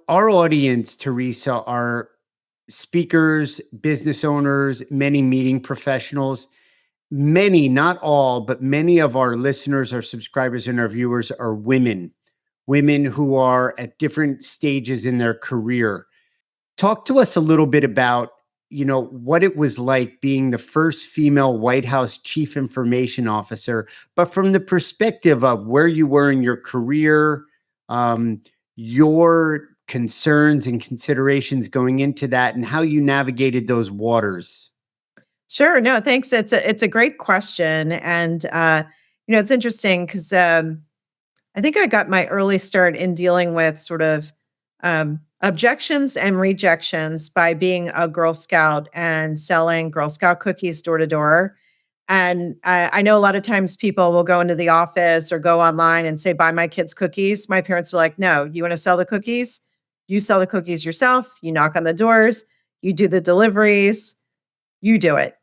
our audience, Teresa, are speakers, business owners, many meeting professionals. Many, not all, but many of our listeners, our subscribers, and our viewers are women, women who are at different stages in their career. Talk to us a little bit about, what it was like being the first female White House chief information officer, but from the perspective of where you were in your career, um, your concerns and considerations going into that, and how you navigated those waters. Sure. No, thanks. It's a great question, and it's interesting because I think I got my early start in dealing with sort of objections and rejections by being a Girl Scout and selling Girl Scout cookies door to door. And I know a lot of times people will go into the office or go online and say, "Buy my kids cookies." My parents were like, "No, you want to sell the cookies? You sell the cookies yourself. You knock on the doors. You do the deliveries." You do it.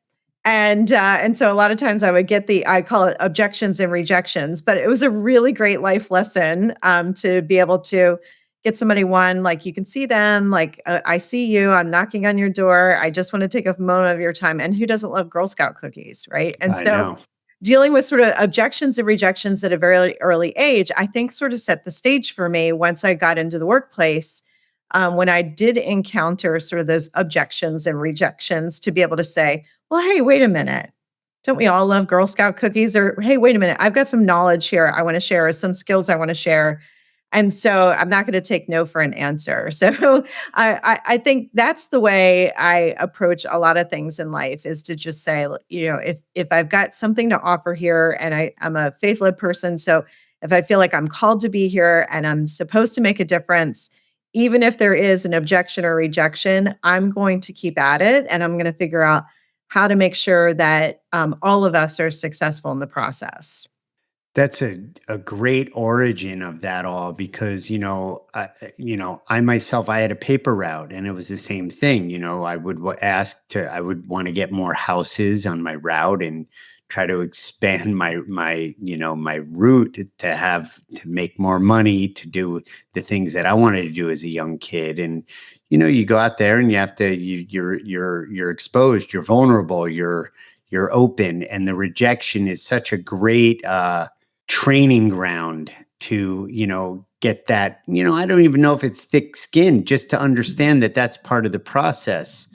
And so a lot of times I would get I call it objections and rejections, but it was a really great life lesson to be able to get somebody one, like you can see them, like I see you, I'm knocking on your door. I just want to take a moment of your time. And who doesn't love Girl Scout cookies, right? And I so know. dealing with sort of objections and rejections at a very early age, I think sort of set the stage for me once I got into the workplace. When I did encounter sort of those objections and rejections, to be able to say, well, hey, wait a minute. Don't we all love Girl Scout cookies? Or, hey, wait a minute. I've got some knowledge here I want to share, or some skills I want to share. And so I'm not going to take no for an answer. So I think that's the way I approach a lot of things in life, is to just say, if I've got something to offer here, and I'm a faith-led person. So if I feel like I'm called to be here and I'm supposed to make a difference, even if there is an objection or rejection, I'm going to keep at it, and I'm going to figure out how to make sure that all of us are successful in the process. That's a great origin of that all because, I myself, I had a paper route and it was the same thing. I would I would want to get more houses on my route and try to expand my route to make more money, to do the things that I wanted to do as a young kid. And, you go out there and you have to, you're exposed, you're vulnerable, you're open, and the rejection is such a great, training ground to get that. I don't even know if it's thick skin, just to understand that that's part of the process.